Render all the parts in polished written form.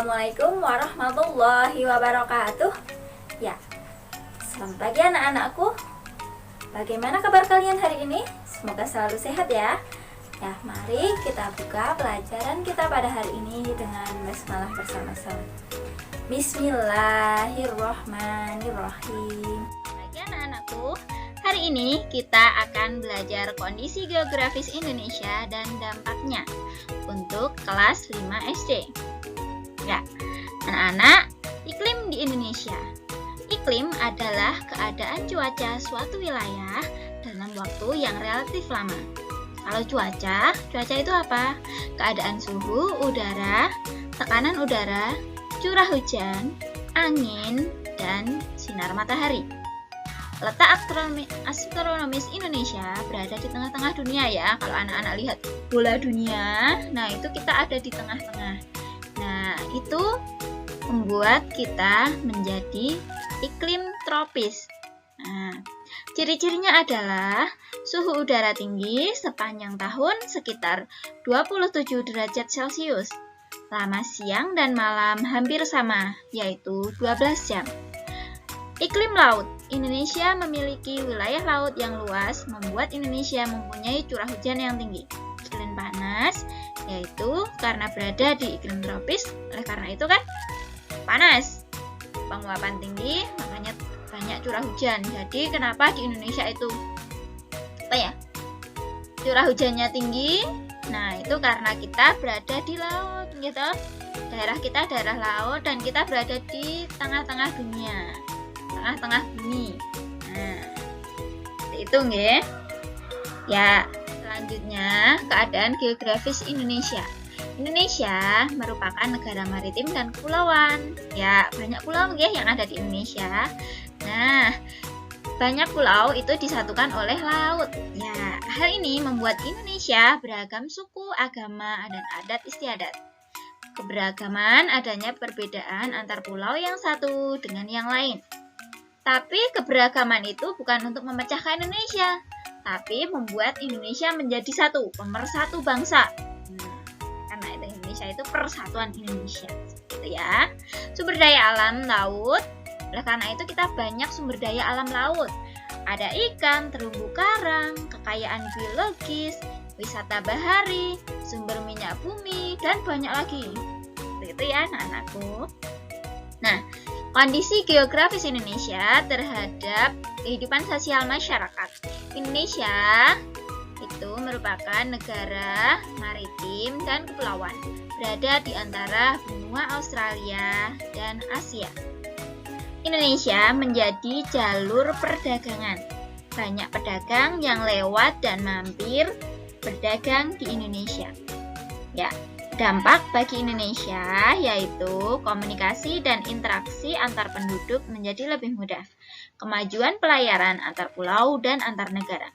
Assalamualaikum warahmatullahi wabarakatuh. Ya, selamat pagi anak-anakku. Bagaimana kabar kalian hari ini? Semoga selalu sehat ya. Ya, mari kita buka pelajaran kita pada hari ini dengan basmalah bersama-sama. Bismillahirrohmanirrohim. Bagi anak-anakku, hari ini kita akan belajar kondisi geografis Indonesia dan dampaknya untuk kelas 5 SD. Ya, anak-anak, iklim di Indonesia. Iklim adalah keadaan cuaca suatu wilayah dalam waktu yang relatif lama. Kalau cuaca itu apa? Keadaan suhu udara, tekanan udara, curah hujan, angin, dan sinar matahari. Letak astronomis Indonesia berada di tengah-tengah dunia ya. Kalau anak-anak lihat bola dunia, nah itu kita ada di tengah-tengah. Nah, itu membuat kita menjadi iklim tropis. Nah, ciri-cirinya adalah suhu udara tinggi sepanjang tahun sekitar 27 derajat Celcius. Lama siang dan malam hampir sama, yaitu 12 jam. Iklim laut. Indonesia memiliki wilayah laut yang luas, membuat Indonesia mempunyai curah hujan yang tinggi. Iklim panas, yaitu karena berada di iklim tropis, oleh karena itu kan panas, penguapan tinggi, makanya banyak curah hujan. Jadi kenapa di Indonesia itu curah hujannya tinggi? Nah, itu karena kita berada di laut gitu. Daerah kita daerah laut dan kita berada di tengah-tengah dunia, tengah-tengah bumi. Nah, itu nggih. Ya, selanjutnya keadaan geografis Indonesia. Indonesia merupakan negara maritim dan kepulauan. Ya, banyak pulau nggih yang ada di Indonesia. Nah, banyak pulau itu disatukan oleh laut. Ya, hal ini membuat Indonesia beragam suku, agama, dan adat istiadat. Keberagaman adanya perbedaan antar pulau yang satu dengan yang lain. Tapi keberagaman itu bukan untuk memecahkan Indonesia, tapi membuat Indonesia menjadi satu, pemersatu bangsa. Karena itu Indonesia itu persatuan Indonesia, gitu ya. Sumber daya alam laut. Oleh karena itu kita banyak sumber daya alam laut. Ada ikan, terumbu karang, kekayaan biologis, wisata bahari, sumber minyak bumi, dan banyak lagi. Begitu ya anak-anakku. Nah, kondisi geografis Indonesia terhadap kehidupan sosial masyarakat. Indonesia itu merupakan negara maritim dan kepulauan, berada di antara benua Australia dan Asia. Indonesia menjadi jalur perdagangan. Banyak pedagang yang lewat dan mampir berdagang di Indonesia. Ya, dampak bagi Indonesia yaitu komunikasi dan interaksi antar penduduk menjadi lebih mudah. Kemajuan pelayaran antar pulau dan antar negara.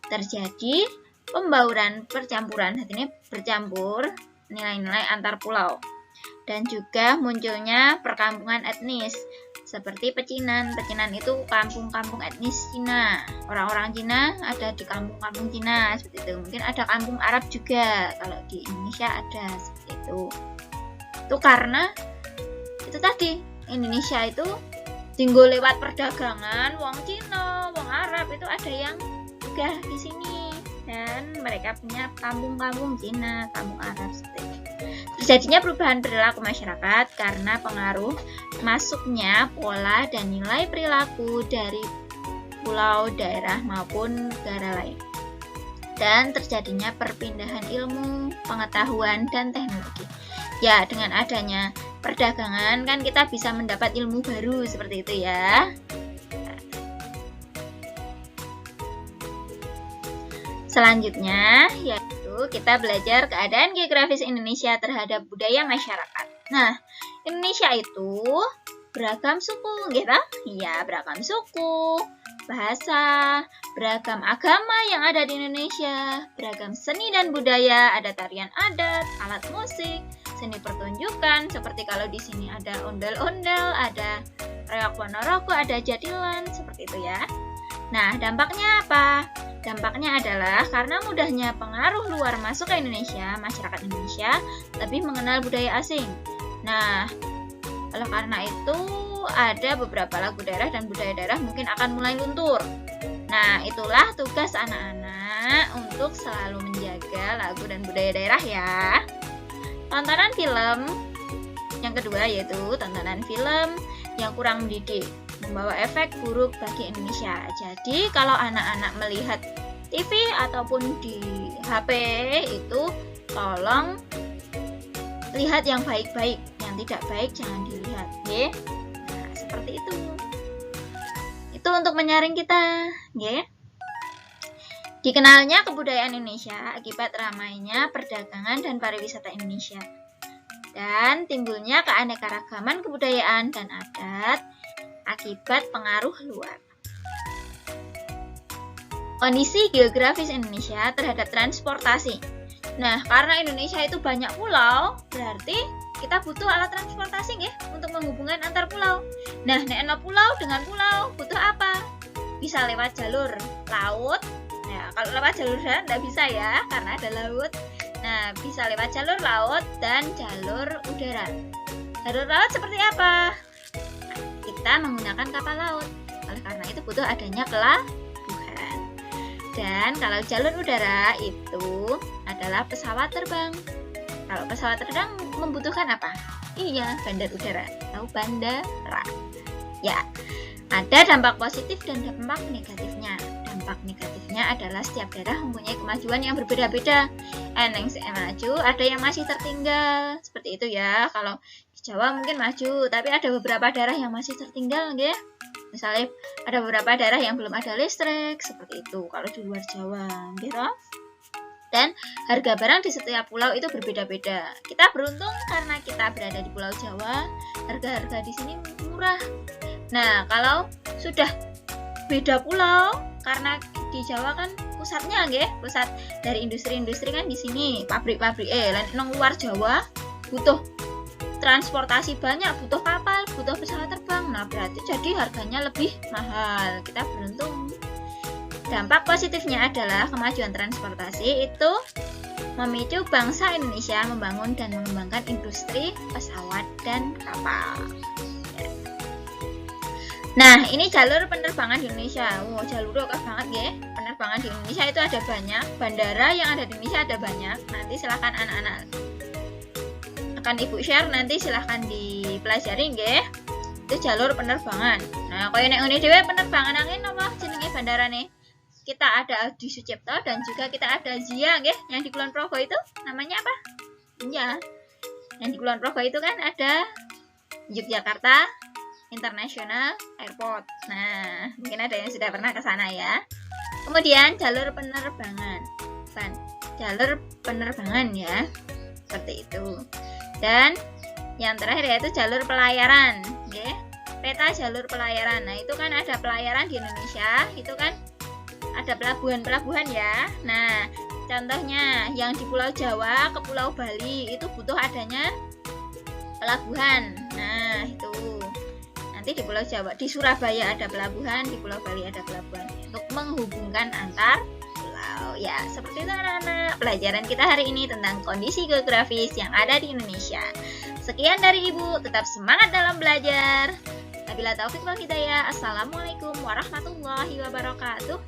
Terjadi pembauran percampuran, artinya bercampur nilai-nilai antar pulau. Dan juga munculnya perkampungan etnis seperti pecinan. Pecinan itu kampung-kampung etnis Cina. Orang-orang Cina ada di kampung-kampung Cina seperti itu. Mungkin ada kampung Arab juga kalau di Indonesia ada seperti itu. Itu karena itu tadi Indonesia itu tinggal lewat perdagangan wong Cina, wong Arab itu ada yang juga di sini dan mereka punya kampung-kampung Cina, kampung Arab seperti itu. Terjadinya perubahan perilaku masyarakat karena pengaruh masuknya pola dan nilai perilaku dari pulau, daerah maupun negara lain. Dan terjadinya perpindahan ilmu, pengetahuan, dan teknologi. Ya, dengan adanya perdagangan kan kita bisa mendapat ilmu baru seperti itu ya. Selanjutnya yaitu kita belajar keadaan geografis Indonesia terhadap budaya masyarakat. Nah, Indonesia itu beragam suku, gitu? Iya, beragam suku, bahasa, beragam agama yang ada di Indonesia, beragam seni dan budaya, ada tarian adat, alat musik, seni pertunjukan, seperti kalau di sini ada ondel-ondel, ada reok ponorogo, ada jadilan, seperti itu ya. Nah, dampaknya apa? Dampaknya adalah karena mudahnya pengaruh luar masuk ke Indonesia, masyarakat Indonesia lebih mengenal budaya asing. Nah, oleh karena itu ada beberapa lagu daerah dan budaya daerah mungkin akan mulai luntur. Nah, itulah tugas anak-anak untuk selalu menjaga lagu dan budaya daerah ya. Tontonan film yang kedua yaitu tontonan film yang kurang mendidik, membawa efek buruk bagi Indonesia. Jadi kalau anak-anak melihat TV ataupun di HP itu tolong lihat yang baik-baik, yang tidak baik jangan dilihat, ya. Nah, seperti itu. Itu untuk menyaring kita, ya. Dikenalnya kebudayaan Indonesia akibat ramainya perdagangan dan pariwisata Indonesia. Dan timbulnya keanekaragaman kebudayaan dan adat akibat pengaruh luar. Kondisi geografis Indonesia terhadap transportasi. Nah, karena Indonesia itu banyak pulau, berarti kita butuh alat transportasi ya untuk menghubungkan antar pulau. Nah, nek pulau dengan pulau butuh apa? Bisa lewat jalur laut. Nah, kalau lewat jalur darat tidak bisa ya, karena ada laut. Nah, bisa lewat jalur laut dan jalur udara. Jalur laut seperti apa? Nah, kita menggunakan kapal laut. Oleh karena itu butuh adanya pelabuhan. Dan kalau jalur udara itu adalah pesawat terbang. Kalau pesawat terbang membutuhkan apa? Iya, bandar udara atau bandara. Ya, ada dampak positif dan dampak negatifnya. Dampak negatifnya adalah setiap daerah mempunyai kemajuan yang berbeda-beda. Yang maju, ada yang masih tertinggal. Seperti itu ya. Kalau di Jawa mungkin maju, tapi ada beberapa daerah yang masih tertinggal, ya. Misalnya ada beberapa daerah yang belum ada listrik, seperti itu. Kalau di luar Jawa, gitu. Dan harga barang di setiap pulau itu berbeda-beda. Kita beruntung karena kita berada di Pulau Jawa, harga-harga di sini murah. Nah, kalau sudah beda pulau, karena di Jawa kan pusatnya, pusat dari industri-industri kan di sini, pabrik-pabrik. Nang luar Jawa butuh transportasi banyak, butuh kapal, butuh pesawat terbang. Nah, berarti jadi harganya lebih mahal. Kita beruntung. Dampak positifnya adalah kemajuan transportasi itu memicu bangsa Indonesia membangun dan mengembangkan industri pesawat dan kapal. Nah, ini jalur penerbangan di Indonesia. Wow, jalurnya oke banget ya. Penerbangan di Indonesia itu ada banyak. Bandara yang ada di Indonesia ada banyak. Nanti silahkan anak-anak akan Ibu share, nanti silahkan dipelajari ya. Itu jalur penerbangan. Nah, kalau yang ini dewe penerbangan angin apa jenenge bandara nih? Kita ada Adi Sucipto dan juga kita ada Zia ya, yang di Kulon Progo itu namanya apa? Iya. Yang di Kulon Progo itu kan ada Yogyakarta International Airport. Nah, mungkin ada yang sudah pernah ke sana ya. Kemudian jalur penerbangan. Jalur penerbangan ya. Seperti itu. Dan yang terakhir yaitu jalur pelayaran, ya. Peta jalur pelayaran. Nah, itu kan ada pelayaran di Indonesia, itu kan ada pelabuhan-pelabuhan ya. Nah, contohnya yang di Pulau Jawa ke Pulau Bali itu butuh adanya pelabuhan. Nah, itu. Nanti di Pulau Jawa, di Surabaya ada pelabuhan, di Pulau Bali ada pelabuhan untuk menghubungkan antar pulau. Ya, seperti itu anak-anak. Pelajaran kita hari ini tentang kondisi geografis yang ada di Indonesia. Sekian dari Ibu, tetap semangat dalam belajar. Wabillahi taufiq wal hidayah. Assalamualaikum warahmatullahi wabarakatuh.